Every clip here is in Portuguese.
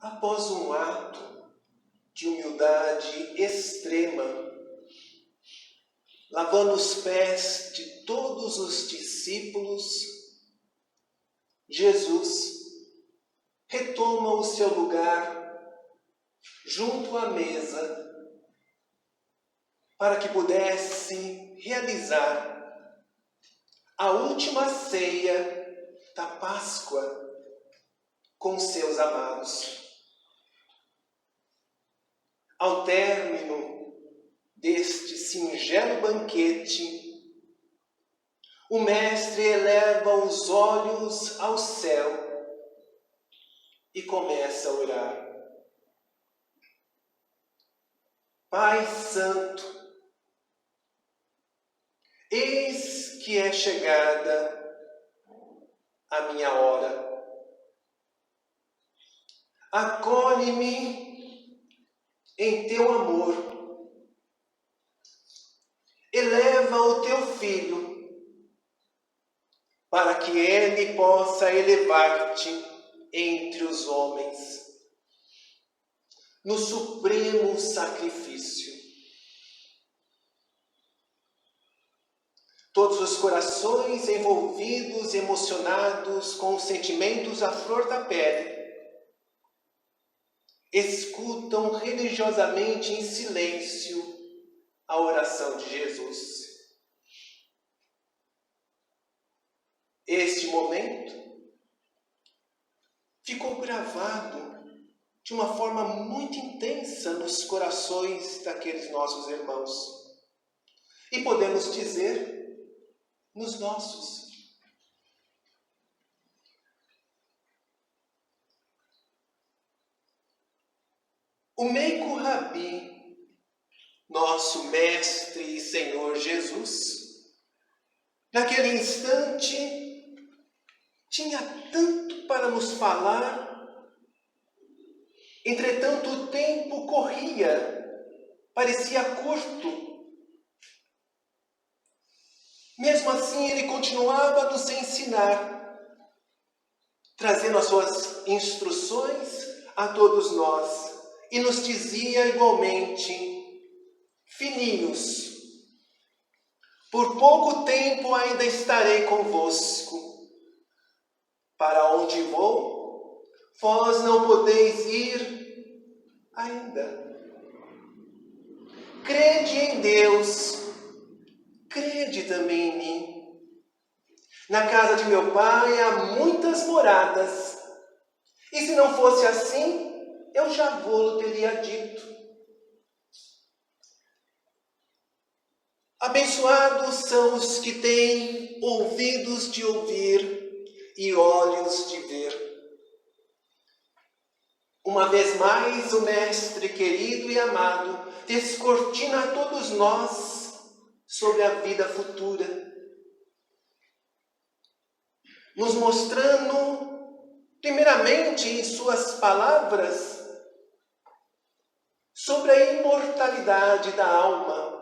após um ato de humildade extrema, lavando os pés de todos os discípulos, Jesus retoma o seu lugar junto à mesa para que pudesse realizar a última ceia da Páscoa com seus amados. Ao término deste singelo banquete, o Mestre eleva os olhos ao céu e começa a orar. Pai Santo, eis que é chegada a minha hora. Acolhe-me em teu amor. Eleva o teu Filho, para que ele possa elevar-te entre os homens, no supremo sacrifício. Todos os corações envolvidos e emocionados com os sentimentos à flor da pele, escutam religiosamente em silêncio a oração de Jesus. Este momento ficou gravado de uma forma muito intensa nos corações daqueles nossos irmãos. E podemos dizer, nos nossos. O Meiko Rabi, nosso Mestre e Senhor Jesus, naquele instante, tinha tanto para nos falar, entretanto o tempo corria, parecia curto. Mesmo assim, ele continuava a nos ensinar, trazendo as suas instruções a todos nós, e nos dizia igualmente: filhinhos, por pouco tempo ainda estarei convosco. Para onde vou, vós não podeis ir ainda. Crede em Deus, crede também em mim. Na casa de meu Pai há muitas moradas, e se não fosse assim, eu já vou-lo teria dito. Abençoados são os que têm ouvidos de ouvir e olhos de ver. Uma vez mais, o Mestre querido e amado descortina a todos nós sobre a vida futura, nos mostrando, primeiramente em suas palavras, sobre a imortalidade da alma,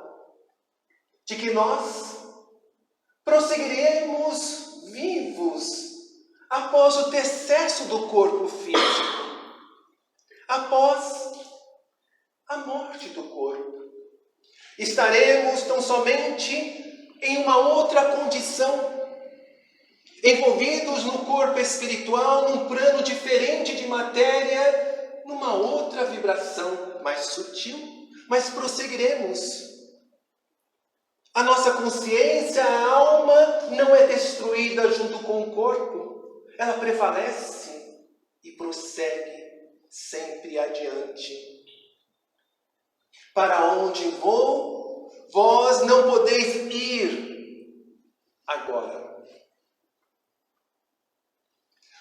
de que nós prosseguiremos vivos após o decesso do corpo físico, após a morte do corpo. Estaremos tão somente em uma outra condição, envolvidos no corpo espiritual, num plano diferente de matéria, numa outra vibração mais sutil, mas prosseguiremos. A nossa consciência, a alma, não é destruída junto com o corpo. Ela prevalece e prossegue sempre adiante. Para onde vou, vós não podeis ir agora.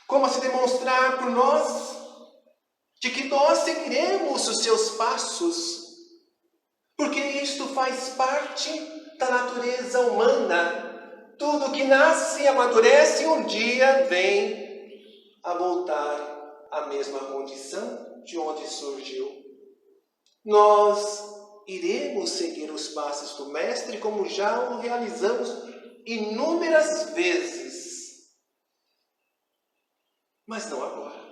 Como a se demonstrar por nós de que nós seguiremos os seus passos, porque isto faz parte da natureza humana. Tudo que nasce e amadurece um dia vem a voltar à mesma condição de onde surgiu. Nós iremos seguir os passos do Mestre como já o realizamos inúmeras vezes, mas não agora.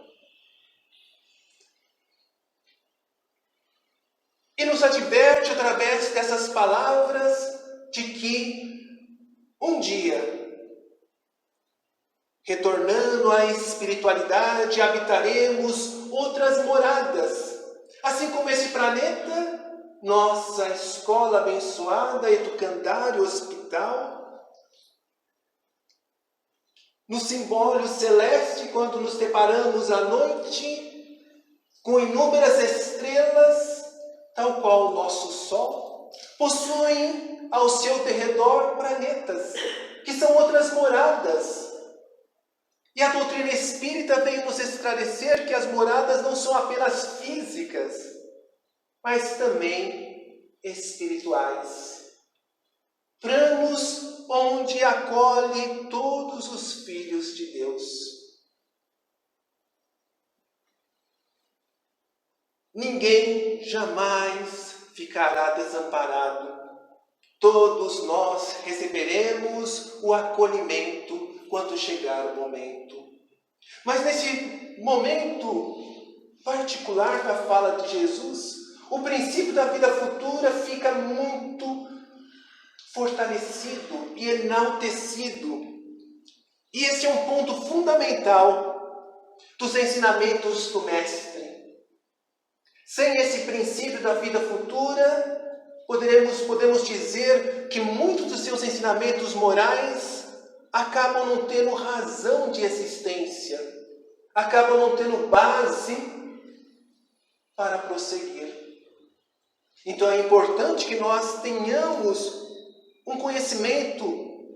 adverte através dessas palavras de que um dia, retornando à espiritualidade, habitaremos outras moradas. Assim como esse planeta, nossa escola abençoada, educandário, hospital, no simbólio celeste, quando nos deparamos à noite, com inúmeras estrelas, tal qual o nosso Sol, possuem ao seu derredor planetas, que são outras moradas. E a doutrina espírita vem nos esclarecer que as moradas não são apenas físicas, mas também espirituais. Planos onde acolhe todos os filhos de Deus. Ninguém jamais ficará desamparado. Todos nós receberemos o acolhimento quando chegar o momento. Mas nesse momento particular da fala de Jesus, o princípio da vida futura fica muito fortalecido e enaltecido. E esse é um ponto fundamental dos ensinamentos do Mestre. Sem esse princípio da vida futura, podemos dizer que muitos dos seus ensinamentos morais acabam não tendo razão de existência, acabam não tendo base para prosseguir. Então é importante que nós tenhamos um conhecimento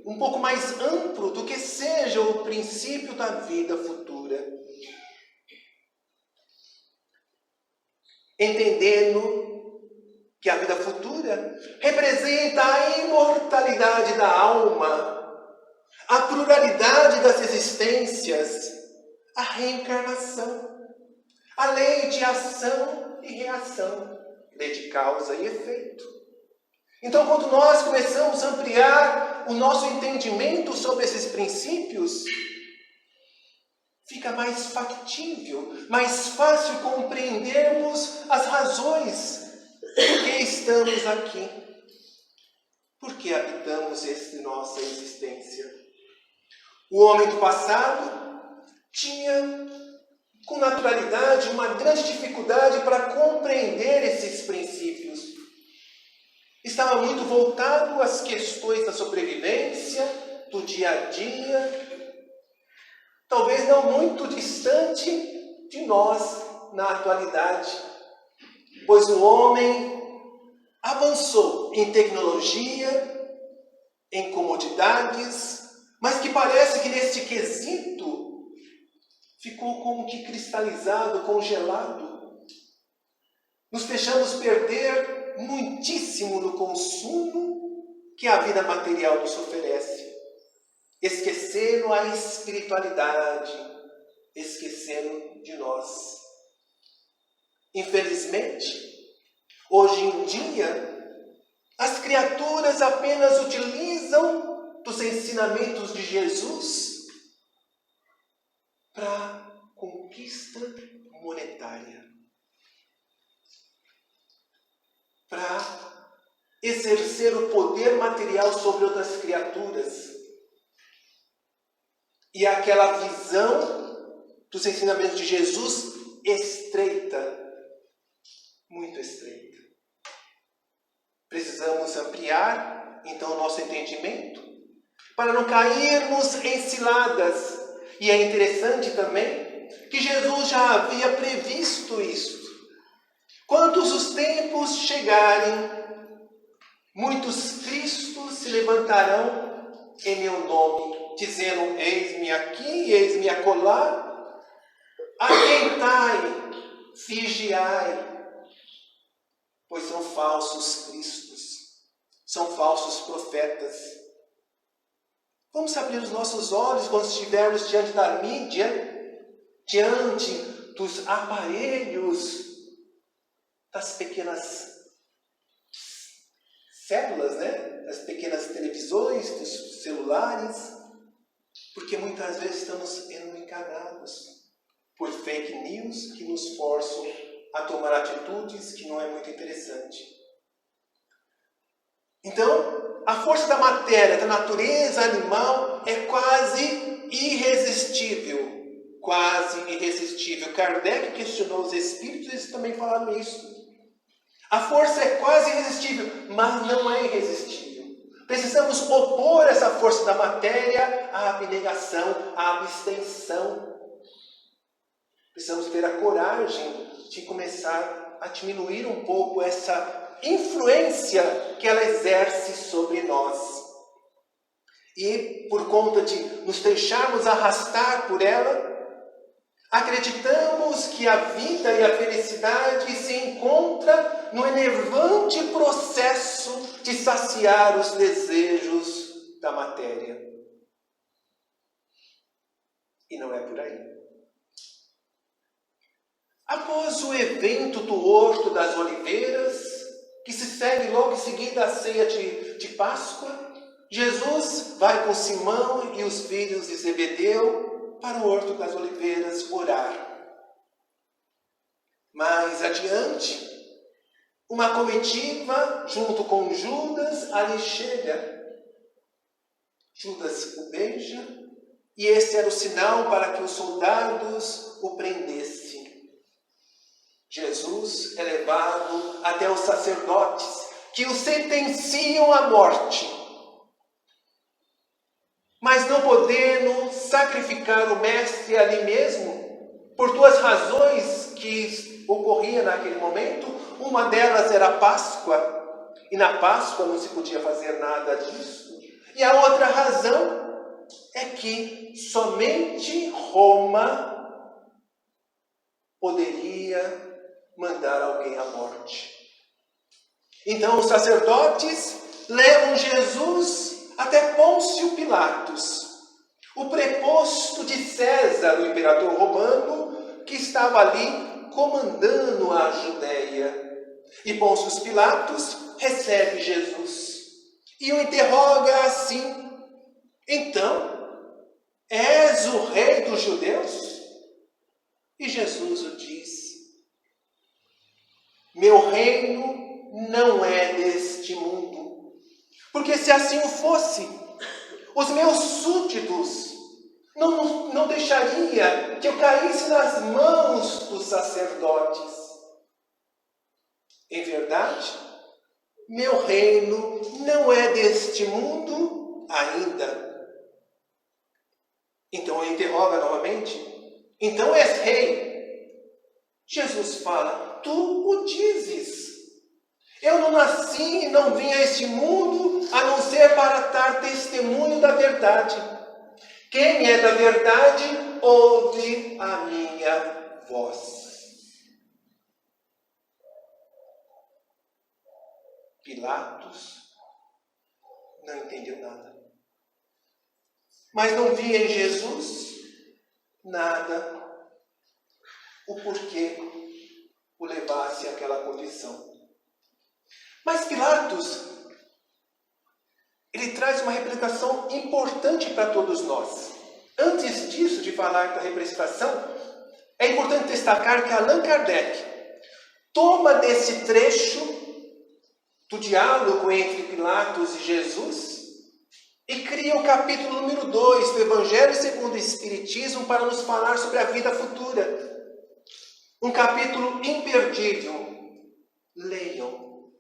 um pouco mais amplo do que seja o princípio da vida futura. Entendendo que a vida futura representa a imortalidade da alma, a pluralidade das existências, a reencarnação, a lei de ação e reação, lei de causa e efeito. Então, quando nós começamos a ampliar o nosso entendimento sobre esses princípios, fica mais factível, mais fácil compreendermos as razões por que estamos aqui, por que habitamos nossa existência. O homem do passado tinha, com naturalidade, uma grande dificuldade para compreender esses princípios. Estava muito voltado às questões da sobrevivência, do dia a dia, talvez não muito distante de nós na atualidade, pois o homem avançou em tecnologia, em comodidades, mas que parece que neste quesito ficou como que cristalizado, congelado. Nos deixamos perder muitíssimo no consumo que a vida material nos oferece, esquecendo a espiritualidade, esquecendo de nós. Infelizmente, hoje em dia, as criaturas apenas utilizam dos ensinamentos de Jesus para conquista monetária, para exercer o poder material sobre outras criaturas. E aquela visão dos ensinamentos de Jesus estreita, muito estreita. Precisamos ampliar, então, o nosso entendimento para não cairmos em ciladas. E é interessante também que Jesus já havia previsto isso. Quantos os tempos chegarem, muitos Cristos se levantarão em meu nome, dizendo: eis-me aqui, eis-me acolá, atentai, vigiai, pois são falsos cristos, são falsos profetas. Vamos abrir os nossos olhos quando estivermos diante da mídia, diante dos aparelhos, das pequenas células, das pequenas televisões, dos celulares, porque muitas vezes estamos sendo enganados por fake news que nos forçam a tomar atitudes que não é muito interessante. Então, a força da matéria, da natureza animal é quase irresistível. Quase irresistível. Kardec questionou os espíritos e eles também falaram isso. A força é quase irresistível, mas não é irresistível. Precisamos opor essa força da matéria à abnegação, à abstenção. Precisamos ter a coragem de começar a diminuir um pouco essa influência que ela exerce sobre nós. E por conta de nos deixarmos arrastar por ela, acreditamos que a vida e a felicidade se encontra no enervante processo de saciar os desejos da matéria. E não é por aí. Após o evento do Horto das Oliveiras, que se segue logo em seguida à ceia de Páscoa, Jesus vai com Simão e os filhos de Zebedeu para o Horto das Oliveiras orar. Mais adiante, uma comitiva, junto com Judas, ali chega. Judas o beija, e esse era o sinal para que os soldados o prendessem. Jesus é levado até os sacerdotes, que o sentenciam à morte. Mas não podendo sacrificar o mestre ali mesmo, por duas razões que ocorriam naquele momento. Uma delas era a Páscoa, e na Páscoa não se podia fazer nada disso. E a outra razão é que somente Roma poderia mandar alguém à morte. Então os sacerdotes levam Jesus até Pôncio Pilatos, o preposto de César, o imperador romano, que estava ali comandando a Judéia. E Pôncio Pilatos recebe Jesus e o interroga assim: então, és o rei dos judeus? E Jesus o diz: meu reino não é deste mundo. Porque se assim o fosse, os meus súditos não deixaria que eu caísse nas mãos dos sacerdotes. Em verdade, meu reino não é deste mundo ainda. Então ele interroga novamente: então és rei? Jesus fala: tu o dizes. Eu não nasci e não vim a este mundo a não ser para dar testemunho da verdade. Quem é da verdade, ouve a minha voz. Pilatos não entendeu nada. Mas não via em Jesus nada o porquê o levasse àquela condição. Mas Pilatos, ele traz uma representação importante para todos nós. Antes disso, de falar da representação, é importante destacar que Allan Kardec toma desse trecho do diálogo entre Pilatos e Jesus e cria o capítulo número 2 do Evangelho segundo o Espiritismo para nos falar sobre a vida futura. Um capítulo imperdível. Leiam.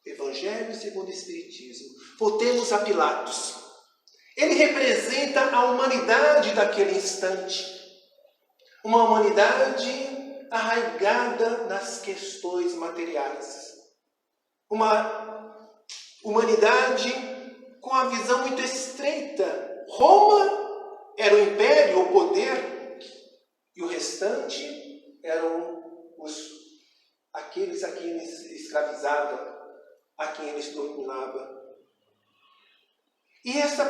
Evangelho segundo o Espiritismo. Voltemos a Pilatos. Ele representa a humanidade daquele instante. Uma humanidade arraigada nas questões materiais. Uma humanidade com a visão muito estreita. Roma era o império, o poder, e o restante eram aqueles a quem eles escravizavam, a quem eles dominavam. E essa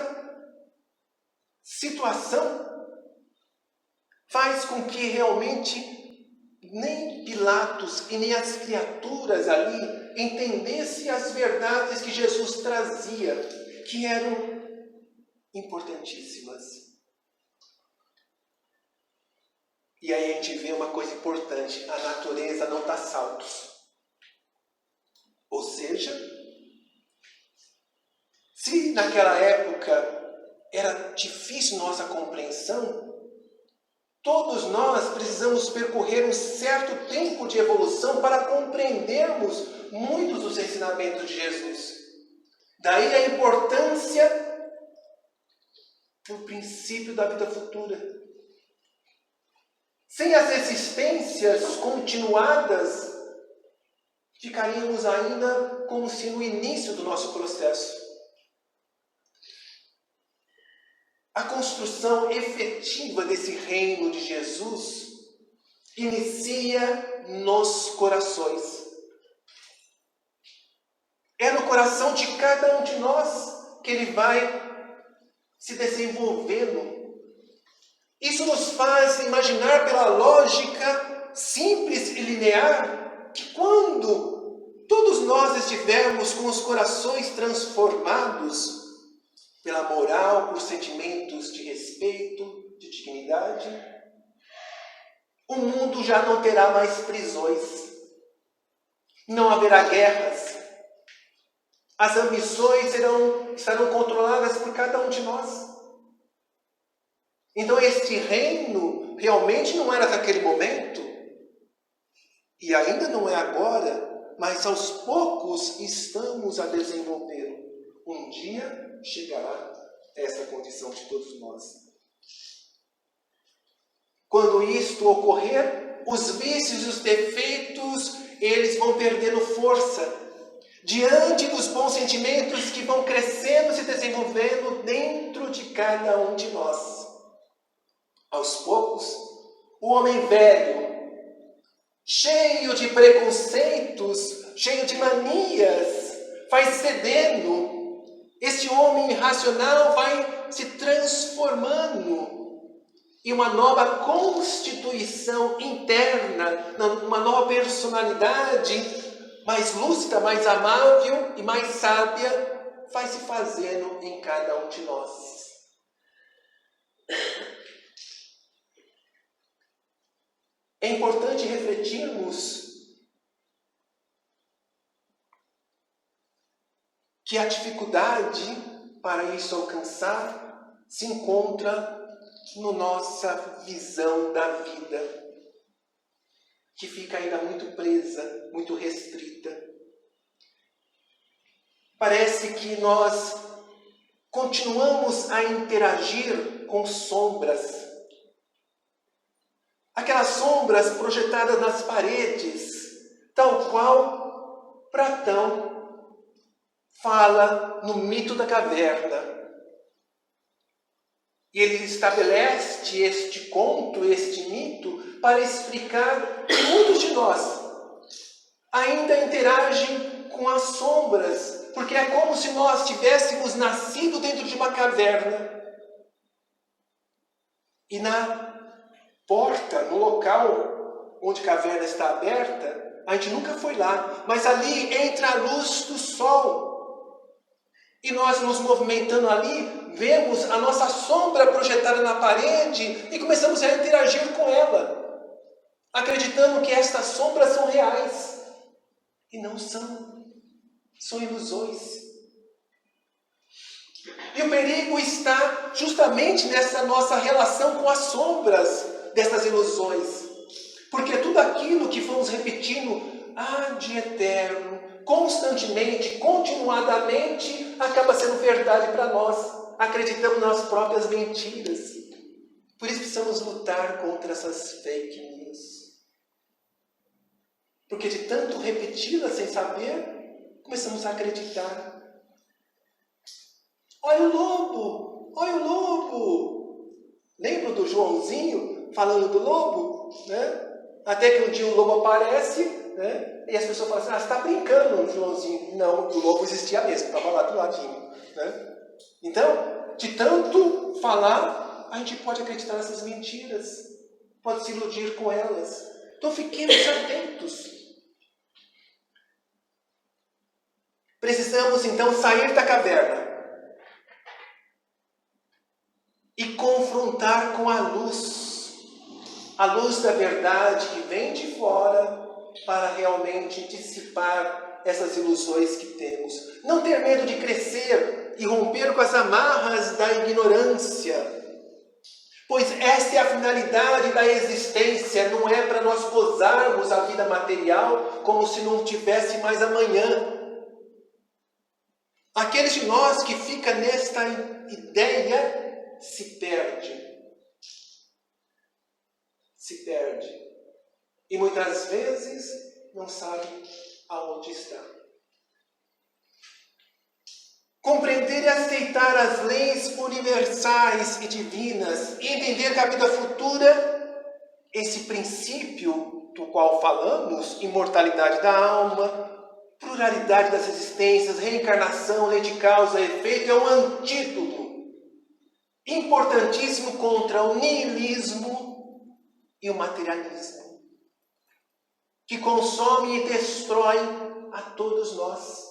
situação faz com que realmente nem Pilatos e nem as criaturas ali entendessem as verdades que Jesus trazia, que eram importantíssimas. E aí a gente vê uma coisa importante: a natureza não dá saltos. Ou seja, Se naquela época era difícil nossa compreensão, todos nós precisamos percorrer um certo tempo de evolução para compreendermos muitos dos ensinamentos de Jesus. Daí a importância do princípio da vida futura. Sem as existências continuadas, ficaríamos ainda como se no início do nosso processo. A construção efetiva desse reino de Jesus inicia nos corações. É no coração de cada um de nós que ele vai se desenvolvendo. Isso nos faz imaginar pela lógica simples e linear que quando todos nós estivermos com os corações transformados pela moral, por sentimentos de respeito, de dignidade, o mundo já não terá mais prisões, não haverá guerras, as ambições serão controladas por cada um de nós. Então este reino realmente não era naquele momento, e ainda não é agora, mas aos poucos estamos a desenvolvê-lo. Um dia chegará essa condição de todos nós. Quando isto ocorrer, os vícios e os defeitos, eles vão perdendo força diante dos bons sentimentos que vão crescendo e se desenvolvendo dentro de cada um de nós. Aos poucos, o homem velho, cheio de preconceitos, cheio de manias, vai cedendo. Este homem irracional vai se transformando em uma nova constituição interna, uma nova personalidade mais lúcida, mais amável e mais sábia, vai se fazendo em cada um de nós. É importante refletirmos que a dificuldade para isso alcançar se encontra na nossa visão da vida, que fica ainda muito presa, muito restrita. Parece que nós continuamos a interagir com sombras. Aquelas sombras projetadas nas paredes, tal qual Platão fala no mito da caverna. E ele estabelece este conto, este mito, para explicar que muitos de nós ainda interagem com as sombras, porque é como se nós tivéssemos nascido dentro de uma caverna. E na porta, no local onde a caverna está aberta, a gente nunca foi lá, mas ali entra a luz do sol. E nós nos movimentando ali, vemos a nossa sombra projetada na parede e começamos a interagir com ela, acreditando que estas sombras são reais. E não são. São ilusões. E o perigo está justamente nessa nossa relação com as sombras dessas ilusões. Porque tudo aquilo que fomos repetindo ad eterno, constantemente, continuadamente, acaba sendo verdade para nós. Acreditamos nas próprias mentiras. Por isso precisamos lutar contra essas fake news. Porque de tanto repeti-las sem saber, começamos a acreditar. Olha o lobo! Olha o lobo! Lembra do Joãozinho falando do lobo? Né? Até que um dia o lobo aparece, né? E as pessoas falam assim, você está brincando, Joãozinho. Não, o lobo existia mesmo, estava lá do ladinho. Né? Então, de tanto falar, a gente pode acreditar nessas mentiras, pode se iludir com elas. Então fiquemos atentos. Precisamos então sair da caverna e confrontar com a luz da verdade que vem de fora, para realmente dissipar essas ilusões que temos. Não ter medo de crescer e romper com as amarras da ignorância. Pois esta é a finalidade da existência, não é para nós gozarmos a vida material como se não tivesse mais amanhã. Aqueles de nós que ficam nesta ideia se perde. Se perde. E muitas vezes não sabe aonde está. Compreender e aceitar as leis universais e divinas e entender que a vida futura, esse princípio do qual falamos, imortalidade da alma, pluralidade das existências, reencarnação, lei de causa e efeito, é um antídoto importantíssimo contra o niilismo e o materialismo, que consome e destrói a todos nós.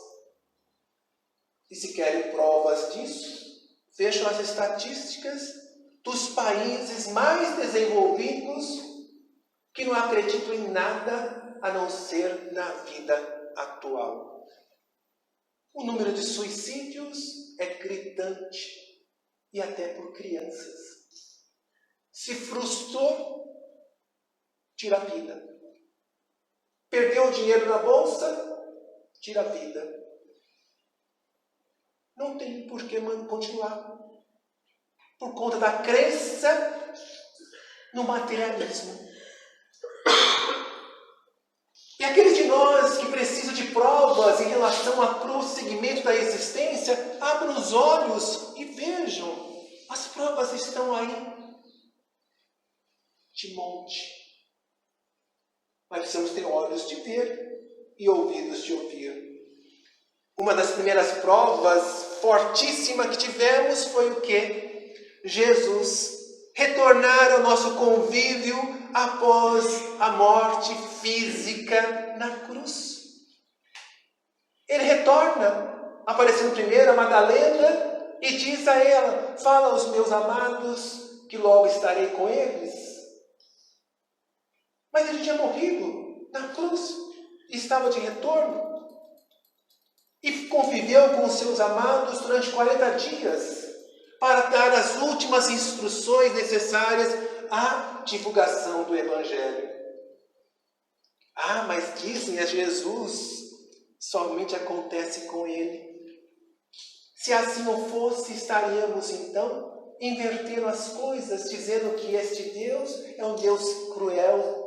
E se querem provas disso, vejam as estatísticas dos países mais desenvolvidos que não acreditam em nada a não ser na vida atual. O número de suicídios é gritante, e até por crianças. Se frustrou, tira a vida. Perdeu o dinheiro na bolsa, tira a vida. Não tem por que continuar. Por conta da crença no materialismo. E aqueles de nós que precisam de provas em relação ao prosseguimento da existência, abram os olhos e vejam. As provas estão aí. De monte. Mas precisamos ter olhos de ver e ouvidos de ouvir. Uma das primeiras provas fortíssimas que tivemos foi o quê? Jesus retornar ao nosso convívio após a morte física na cruz. Ele retorna, aparecendo primeiro a Madalena e diz a ela: fala aos meus amados que logo estarei com eles. Mas ele tinha morrido na cruz e estava de retorno. E conviveu com os seus amados durante 40 dias para dar as últimas instruções necessárias à divulgação do Evangelho. Ah, mas dizem a Jesus, somente acontece com ele. Se assim não fosse, estaríamos então invertendo as coisas, dizendo que este Deus é um Deus cruel,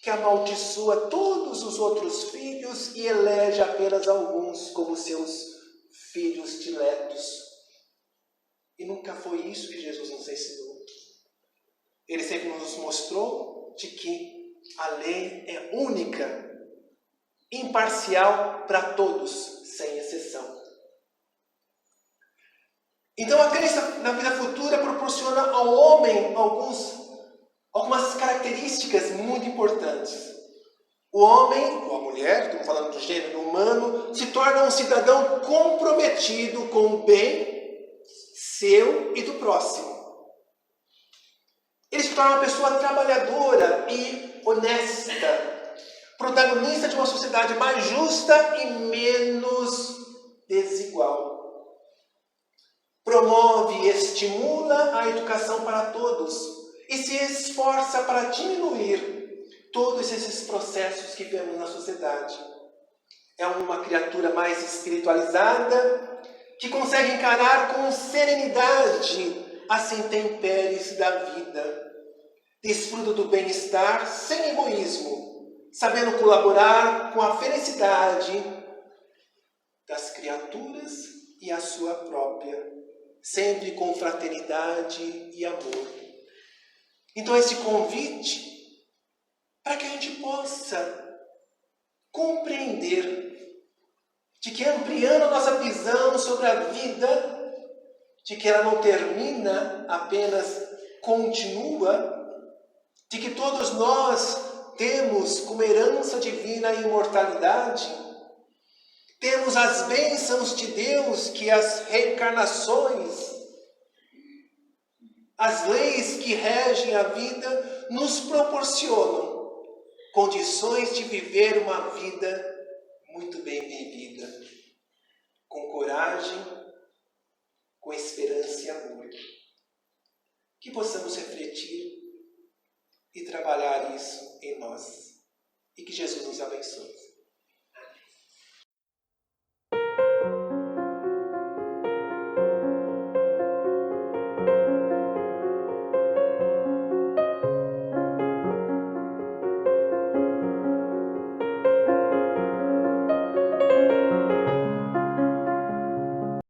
que amaldiçoa todos os outros filhos e elege apenas alguns como seus filhos diletos. E nunca foi isso que Jesus nos ensinou. Ele sempre nos mostrou de que a lei é única, imparcial para todos, sem exceção. Então a crença na vida futura proporciona ao homem algumas características muito importantes. O homem, ou a mulher, estamos falando do gênero humano, se torna um cidadão comprometido com o bem seu e do próximo. Ele se torna uma pessoa trabalhadora e honesta, protagonista de uma sociedade mais justa e menos desigual. Promove e estimula a educação para todos e se esforça para diminuir todos esses processos que vemos na sociedade. É uma criatura mais espiritualizada, que consegue encarar com serenidade as intempéries da vida. Desfruta do bem-estar sem egoísmo, sabendo colaborar com a felicidade das criaturas e a sua própria, sempre com fraternidade e amor. Então esse convite para que a gente possa compreender de que ampliando a nossa visão sobre a vida, de que ela não termina, apenas continua, de que todos nós temos como herança divina a imortalidade, temos as bênçãos de Deus, que as reencarnações, as leis que regem a vida, nos proporcionam condições de viver uma vida muito bem vivida, com coragem, com esperança e amor. Que possamos refletir e trabalhar isso em nós. E que Jesus nos abençoe.